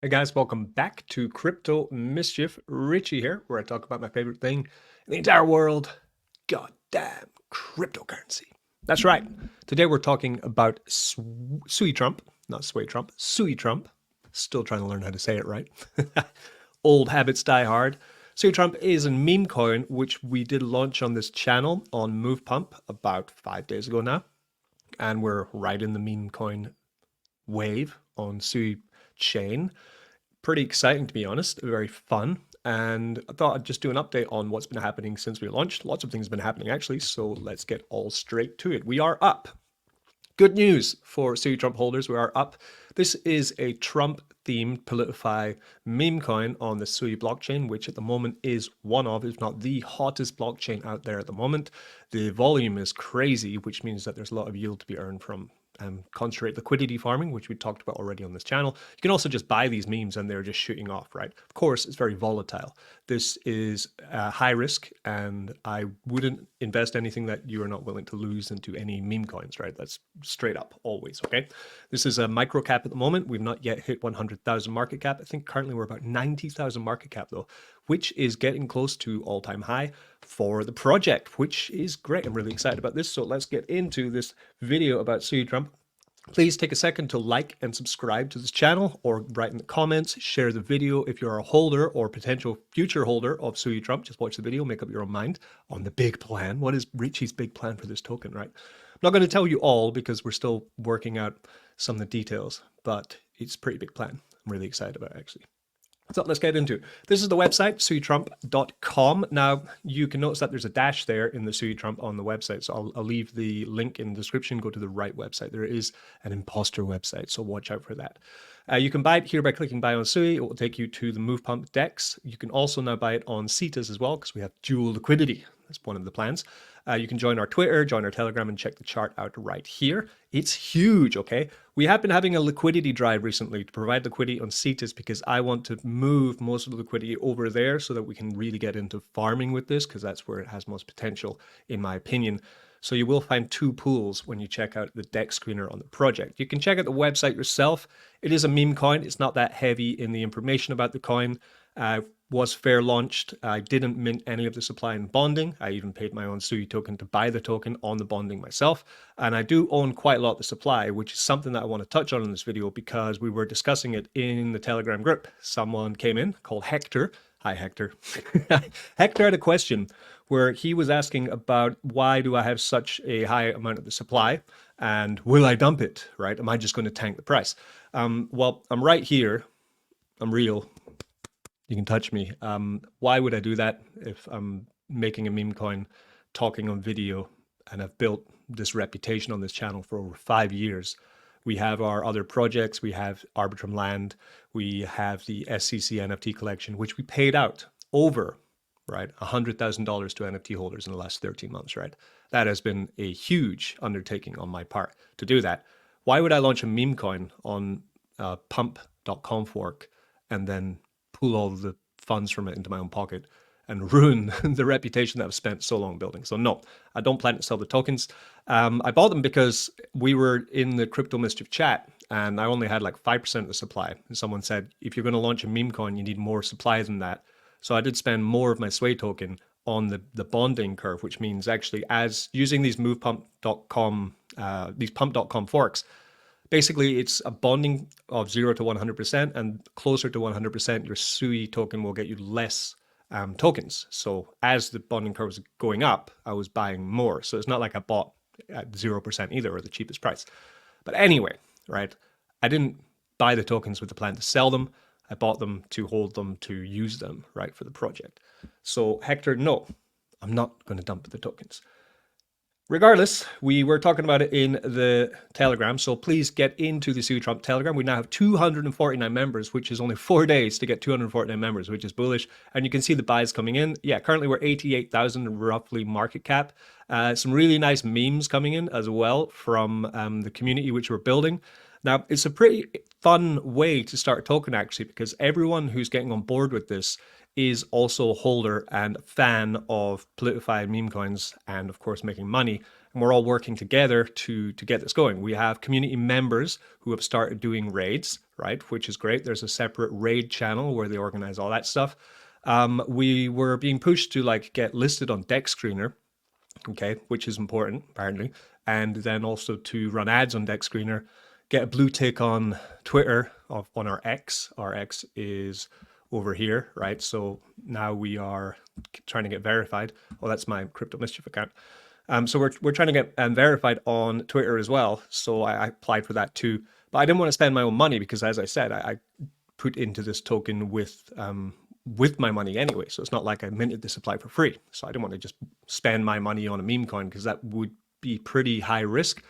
Hey guys, welcome back to Crypto Mischief. Richie here, where I talk about my favorite thing in the entire world, goddamn cryptocurrency. That's right. Today we're talking about SUI Trump, not Sway Trump, SUI Trump. Still trying to learn how to say it right. Old habits die hard. SUI Trump is a meme coin which we did launch on this channel on MovePump about 5 days ago now, and we're right in the meme coin wave on SUI chain. Pretty exciting, to be honest, very fun. And I thought I'd just do an update on what's been happening since we launched. Lots of things have been happening actually, so let's get all straight to it. We are up. Good news for SUI Trump holders, we are up. This is a Trump-themed Politify meme coin on the SUI blockchain, which at the moment is one of, if not the hottest blockchain out there at the moment. The volume is crazy, which means that there's a lot of yield to be earned from concentrate liquidity farming, which we talked about already on this channel. You can also just buy these memes and they're just shooting off, right? Of course, it's very volatile. This is high risk, and I wouldn't invest anything that you are not willing to lose into any meme coins, right? That's straight up, always, okay? This is a micro cap at the moment. We've not yet hit 100,000 market cap. I think currently we're about 90,000 market cap though, which is getting close to all-time high for the project, which is great. I'm really excited about this. So let's get into this video about SUI Trump. Please take a second to like and subscribe to this channel, or write in the comments, share the video if you're a holder or potential future holder of SUI Trump. Just watch the video, make up your own mind on the big plan. What is Richie's big plan for this token, right? I'm not going to tell you all because we're still working out some of the details, but it's a pretty big plan. I'm really excited about it, actually. So let's get into it. This is the website, SUITRUMP.com. Now, you can notice that there's a dash there in the SUI Trump on the website. So I'll leave the link in the description. Go to the right website. There is an imposter website, so watch out for that. You can buy it here by clicking buy on SUI. It will take you to the MovePump DEX. You can also now buy it on CETAs as well, because we have dual liquidity. That's one of the plans. You can join our Twitter, join our Telegram, and check the chart out right here. It's huge, okay? We have been having a liquidity drive recently to provide liquidity on CETAs because I want to move most of the liquidity over there so that we can really get into farming with this, because that's where it has most potential, in my opinion. So you will find two pools when you check out the deck screener on the project. You can check out the website yourself. It is a meme coin. It's not that heavy in the information about the coin. Was fair launched. I didn't mint any of the supply and bonding. I even paid my own SUI token to buy the token on the bonding myself. And I do own quite a lot of the supply, which is something that I want to touch on in this video because we were discussing it in the Telegram group. Someone came in called Hector. Hi, Hector. Hector had a question where he was asking about why do I have such a high amount of the supply and will I dump it, right? Am I just going to tank the price? Well, I'm right here. I'm real. You can touch me. Why would I do that if I'm making a meme coin, talking on video, and I've built this reputation on this channel for over 5 years? We have our other projects. We have Arbitrum Land. We have the SCC NFT collection, which we paid out over, right, $100,000 to NFT holders in the last 13 months, right? That has been a huge undertaking on my part to do that. Why would I launch a meme coin on pump.com fork and then pull all of the funds from it into my own pocket and ruin the reputation that I've spent so long building? So no, I don't plan to sell the tokens. I bought them because we were in the Crypto Mischief chat and I only had like 5% of the supply. And someone said, if you're going to launch a meme coin, you need more supply than that. So I did spend more of my Sway token on the bonding curve, which means actually as using these movepump.com, these pump.com forks, basically, it's a bonding of 0 to 100%, and closer to 100%, your SUI token will get you less tokens. So as the bonding curve was going up, I was buying more. So it's not like I bought at 0% either, or the cheapest price. But anyway, right, I didn't buy the tokens with the plan to sell them. I bought them to hold them, to use them, right, for the project. So Hector, no, I'm not going to dump the tokens. Regardless, we were talking about it in the Telegram, so please get into the SUI Trump Telegram. We now have 249 members, which is only 4 days to get 249 members, which is bullish. And you can see the buys coming in. Yeah, currently we're 88,000 roughly market cap. Some really nice memes coming in as well from the community which we're building. Now, it's a pretty fun way to start a token, actually, because everyone who's getting on board with this is also a holder and fan of Politify meme coins and, of course, making money. and we're all working together to get this going. We have community members who have started doing raids, right, which is great. There's a separate raid channel where they organize all that stuff. We were being pushed to like get listed on Deck Screener, okay, which is important apparently, and then also to run ads on Deck Screener, get a blue tick on Twitter on our X. Our X is over here, right? So now we are trying to get verified. Oh, that's my Crypto Mischief account. So we're trying to get verified on Twitter as well. So I applied for that too, but I didn't want to spend my own money because, as I said, I put into this token with my money anyway. So it's not like I minted the supply for free. So I didn't want to just spend my money on a meme coin because that would be pretty high risk.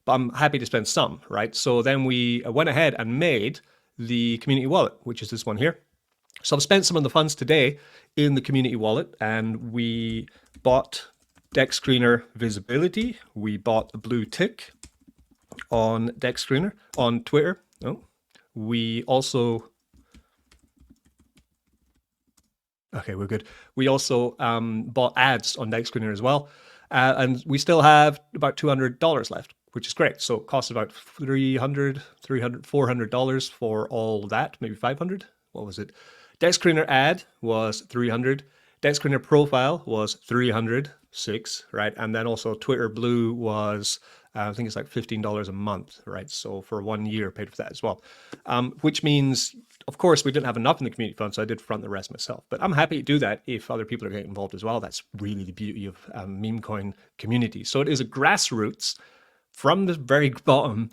But I'm happy to spend some, right? So then we went ahead and made the community wallet, which is this one here. So I've spent some of the funds today in the community wallet, and we bought Deck Screener visibility. We bought a blue tick on Deck Screener on Twitter. Oh, we also, okay, we're good. We also bought ads on Deck Screener as well. And we still have about $200 left, which is great. So it costs about $400 for all that, maybe 500. What was it? Deck Screener ad was 300. Deck Screener profile was 306, right? And then also Twitter Blue was, I think it's like $15 a month, right? So for 1 year, paid for that as well. Which means, of course, we didn't have enough in the community fund, so I did front the rest myself. But I'm happy to do that if other people are getting involved as well. That's really the beauty of meme coin community. So it is a grassroots, from the very bottom,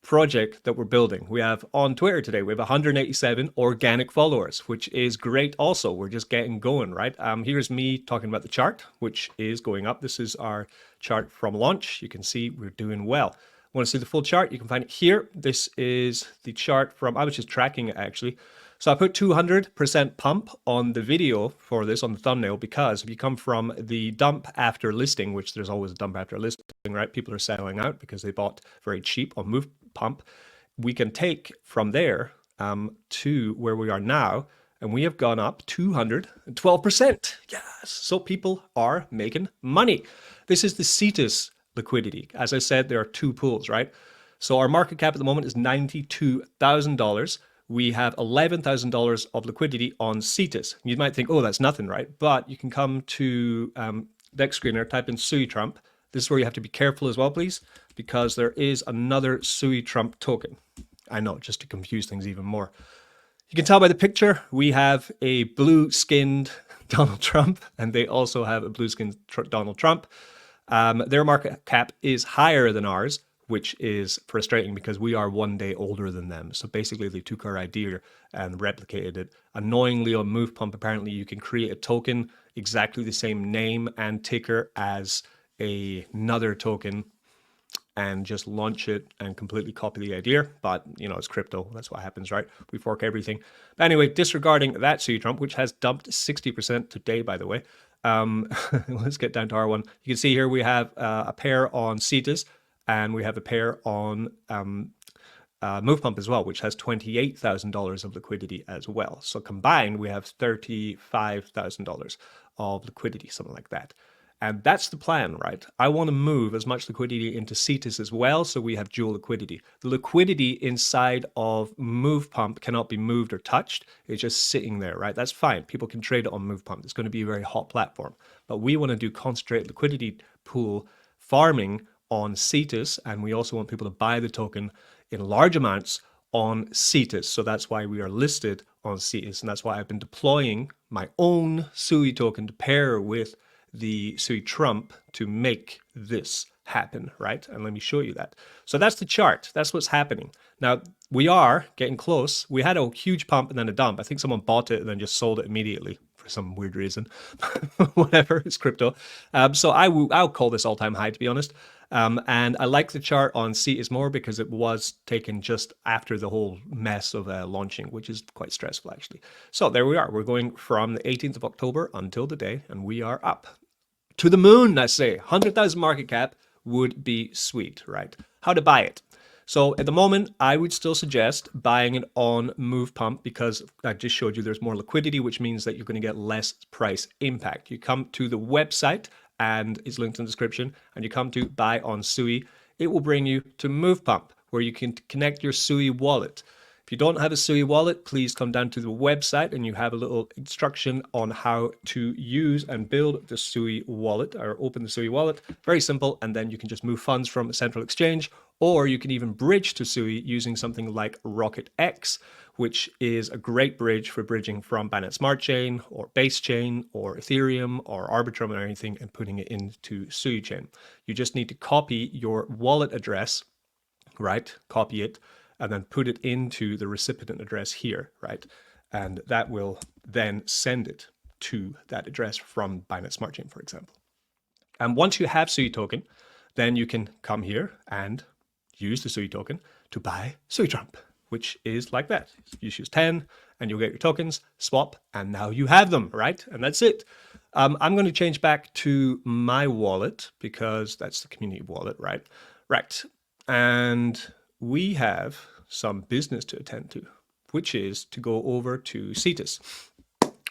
project that we're building. We have on Twitter today, we have 187 organic followers, which is great also. We're just getting going, right? Here's me talking about the chart, which is going up. This is our chart from launch. You can see we're doing well. Want to see the full chart? You can find it here. This is the chart from, I was just tracking it actually. So I put 200% pump on the video for this on the thumbnail, because if you come from the dump after listing, which there's always a dump after listing, right? People are selling out because they bought very cheap on Move Pump. We can take from there to where we are now, and we have gone up 212%. Yes, so people are making money. This is the Cetus liquidity. As I said, there are two pools, right? So our market cap at the moment is $92,000. We have $11,000 of liquidity on Cetus. You might think, oh, that's nothing, right? But you can come to Deck Screener, type in SUI Trump. This is where you have to be careful as well, please, because there is another SUI Trump token. I know, just to confuse things even more. You can tell by the picture, we have a blue-skinned Donald Trump, and they also have a blue-skinned Donald Trump. Their market cap is higher than ours, which is frustrating because we are 1 day older than them. So basically they took our idea and replicated it. Annoyingly on Move Pump, apparently you can create a token exactly the same name and ticker as another token and just launch it and completely copy the idea. But you know, it's crypto, that's what happens, right? We fork everything. But anyway, disregarding that SUI Trump, which has dumped 60% today, by the way. Let's get down to our one. You can see here we have a pair on Cetus, and we have a pair on Move Pump as well, which has $28,000 of liquidity as well. So combined, we have $35,000 of liquidity, something like that. And that's the plan, right? I want to move as much liquidity into Cetus as well, so we have dual liquidity. The liquidity inside of Move Pump cannot be moved or touched. It's just sitting there, right? That's fine. People can trade it on Move Pump. It's going to be a very hot platform. But we want to do concentrated liquidity pool farming on Cetus, and we also want people to buy the token in large amounts on Cetus. So that's why we are listed on Cetus, and that's why I've been deploying my own SUI token to pair with the SUI Trump to make this happen, right? And let me show you that. So that's the chart. That's what's happening. Now, we are getting close. We had a huge pump and then a dump. I think someone bought it and then just sold it immediately for some weird reason. Whatever, it's crypto. So I'll call this all-time high, to be honest. And I like the chart on Cetus more because it was taken just after the whole mess of launching, which is quite stressful, actually. So there we are. We're going from the 18th of October until today, and we are up. To the moon, I say. 100,000 market cap would be sweet, right? How to buy it. So at the moment, I would still suggest buying it on Move Pump because I just showed you there's more liquidity, which means that you're going to get less price impact. You come to the website and it's linked in the description, and you come to buy on SUI, it will bring you to Memecoins, where you can connect your SUI wallet. If you don't have a SUI wallet, please come down to the website and you have a little instruction on how to use and build the SUI wallet, or open the SUI wallet. Very simple, and then you can just move funds from a central exchange, or you can even bridge to SUI using something like RocketX, which is a great bridge for bridging from Binance Smart Chain or Base Chain or Ethereum or Arbitrum or anything and putting it into SUI chain. You just need to copy your wallet address, right? Copy it and then put it into the recipient address here, right? And that will then send it to that address from Binance Smart Chain, for example. And once you have SUI token, then you can come here and use the SUI token to buy SUITRUMP, which is like that. You choose 10 and you'll get your tokens, swap, and now you have them, right? And that's it. I'm going to change back to my wallet because that's the community wallet, right? Right. And we have some business to attend to, which is to go over to Cetus.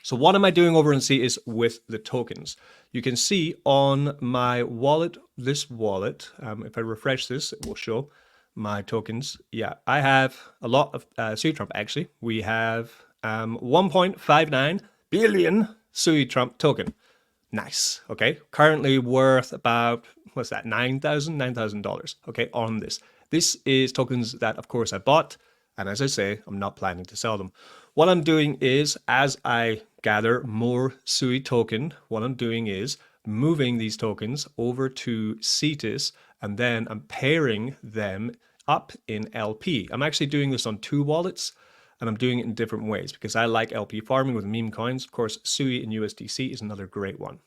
So what am I doing over in Cetus with the tokens? You can see on my wallet, this wallet, if I refresh this, it will show my tokens. Yeah, I have a lot of SUITRUMP actually. We have 1.59 billion SUITRUMP token. Nice, okay? Currently worth about, what's that, $9,000, okay, on this. This is tokens that, of course, I bought, and as I say, I'm not planning to sell them. What I'm doing is, as I gather more SUI token, what I'm doing is moving these tokens over to Cetus, and then I'm pairing them up in LP. I'm actually doing this on 2 wallets, and I'm doing it in different ways because I like LP farming with Memecoins. Of course, SUI and USDC is another great one.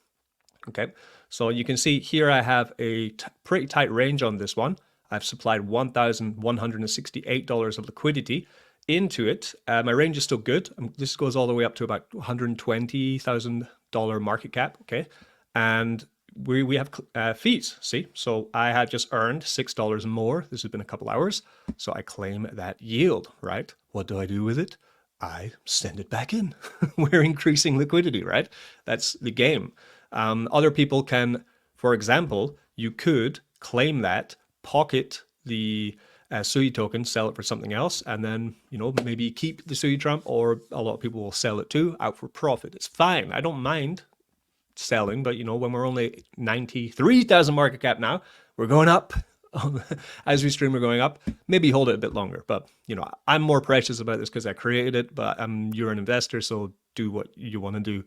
Okay, so you can see here I have a pretty tight range on this one. I've supplied $1,168 of liquidity into it. My range is still good. This goes all the way up to about $120,000 market cap, okay? And we have fees, see? So I have just earned $6 more. This has been a couple hours. So I claim that yield, right? What do I do with it? I send it back in. We're increasing liquidity, right? That's the game. Other people can, for example, you could claim that, pocket the SUI token, sell it for something else, and then, you know, maybe keep the SUITRUMP, or a lot of people will sell it too, out for profit. It's fine. I don't mind selling, but you know, when we're only 93,000 market cap now, we're going up. As we stream, we're going up. Maybe hold it a bit longer, but you know, I'm more precious about this because I created it, but you're an investor, so do what you want to do.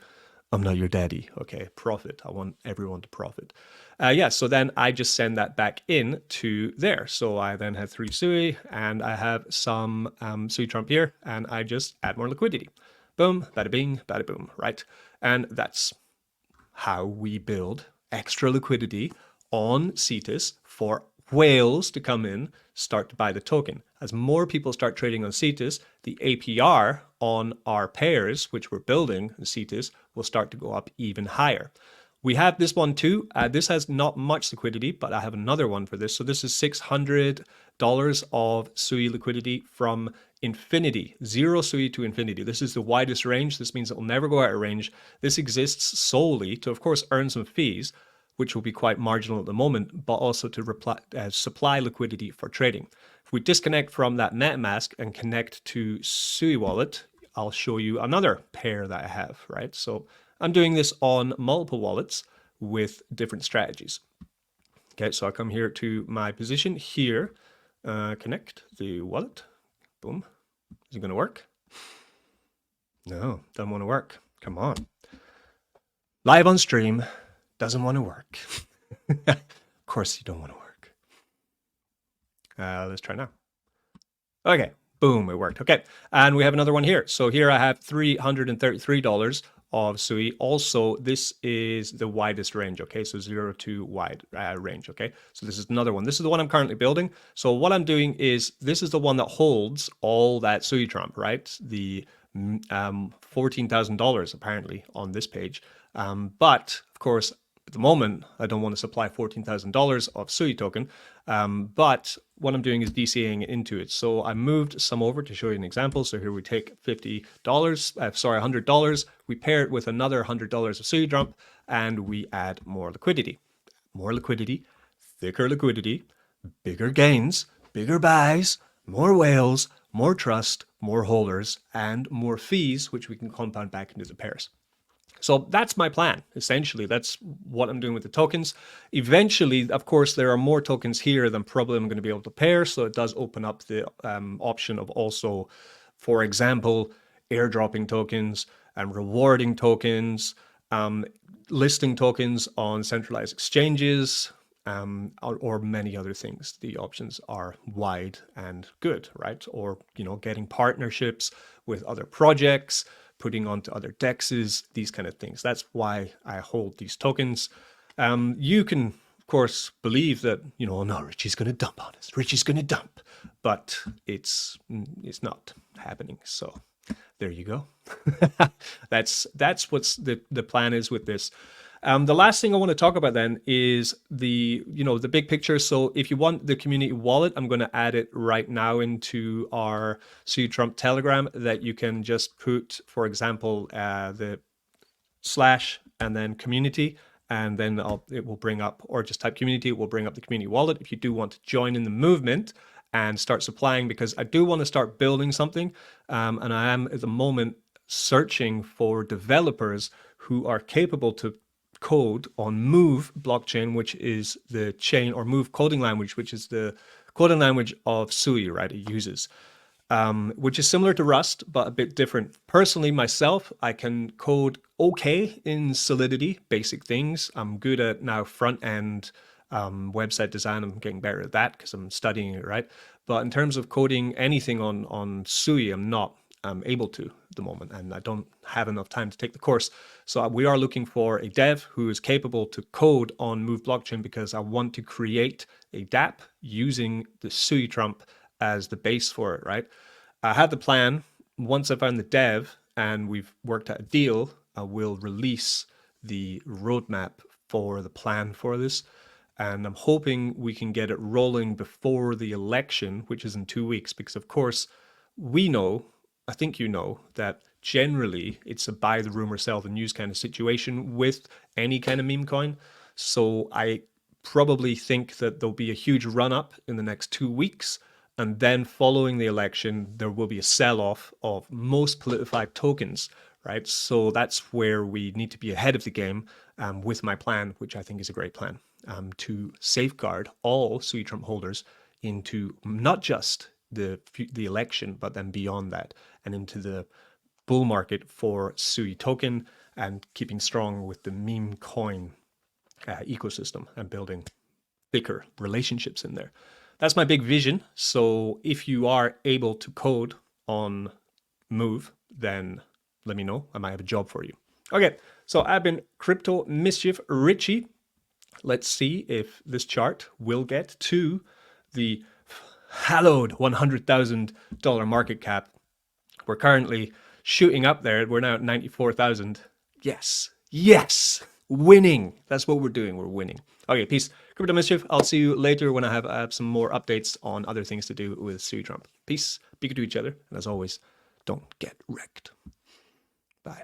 I'm not your daddy, okay? Profit. I want everyone to profit. Yeah, so then I just send that back in to there. So I then have 3 SUI, and I have some SUITRUMP here, and I just add more liquidity. Boom, bada bing, bada boom, right? And that's how we build extra liquidity on Cetus for whales to come in, start to buy the token. As more people start trading on Cetus, the APR on our pairs, which we're building in Cetus, will start to go up even higher. We have this one too. This has not much liquidity, but I have another one for this. So this is $600 of SUI liquidity from infinity, 0 SUI to infinity. This is the widest range. This means it will never go out of range. This exists solely to, of course, earn some fees, which will be quite marginal at the moment, but also to supply liquidity for trading. If we disconnect from that MetaMask and connect to SUI wallet, I'll show you another pair that I have, right? So I'm doing this on multiple wallets with different strategies. Okay, so I come here to my position here, connect the wallet, boom. Is it gonna work? No, doesn't wanna work. Come on. Live on stream, doesn't wanna work. Of course you don't wanna work. Let's try now. Okay, boom, it worked. Okay, and we have another one here. So here I have $333 of SUI. Also, this is the widest range, okay? So 0 to wide range, okay? So this is another one. This is the one I'm currently building. So what I'm doing is, this is the one that holds all that SUITRUMP, right? The $14,000 apparently on this page. But of course, at the moment, I don't want to supply $14,000 of SUI token, but what I'm doing is DCAing into it. So I moved some over to show you an example. So here we take $100, we pair it with another $100 of SUI Trump, and we add more liquidity. More liquidity, thicker liquidity, bigger gains, bigger buys, more whales, more trust, more holders, and more fees, which we can compound back into the pairs. So that's my plan. Essentially, that's what I'm doing with the tokens. Eventually, of course, there are more tokens here than probably I'm going to be able to pair. So it does open up the option of also, for example, airdropping tokens and rewarding tokens, listing tokens on centralized exchanges, or many other things. The options are wide and good, right? Or, getting partnerships with other projects, putting onto other dexes, these kind of things. That's why I hold these tokens. You can, of course, believe that, no, Richie's going to dump on us. Richie's going to dump. But it's not happening. So there you go. That's what's the plan is with this. The last thing I want to talk about then is the big picture. So if you want the community wallet, I'm going to add it right now into our SUI Trump Telegram, that you can just put, for example, the / and then community, and then it will bring up, or just type community, it will bring up the community wallet if you do want to join in the movement and start supplying, because I do want to start building something. And I am at the moment searching for developers who are capable to code on Move blockchain, which is the chain, or Move coding language, which is the coding language of SUI, right? It uses, which is similar to Rust, but a bit different. Personally, myself, I can code okay in Solidity, basic things. I'm good at now front end website design. I'm getting better at that because I'm studying it, right? But in terms of coding anything on SUI, I'm not able to at the moment, and I don't have enough time to take the course. So we are looking for a dev who is capable to code on Move blockchain, because I want to create a dApp using the SUI Trump as the base for it, right? I had the plan. Once I found the dev and we've worked out a deal, I will release the roadmap for the plan for this. And I'm hoping we can get it rolling before the election, which is in 2 weeks, because of course we know, I think that generally it's a buy the rumor, sell the news kind of situation with any kind of meme coin. So I probably think that there'll be a huge run up in the next 2 weeks. And then following the election, there will be a sell-off of most politified tokens, right? So that's where we need to be ahead of the game with my plan, which I think is a great plan, to safeguard all SUI Trump holders into not just the election, but then beyond that, and into the bull market for SUI token, and keeping strong with the meme coin ecosystem and building thicker relationships in there. That's my big vision. So if you are able to code on Move, then let me know. I might have a job for you. Okay, so I've been Crypto Mischief Richie. Let's see if this chart will get to the hallowed $100,000 market cap. We're currently shooting up there. We're now at 94,000. Yes, winning. That's what we're doing. We're winning. Okay, peace. Crypto Mischief. I'll see you later when I have some more updates on other things to do with SUI Trump. Peace. Be good to each other. And as always, don't get wrecked. Bye.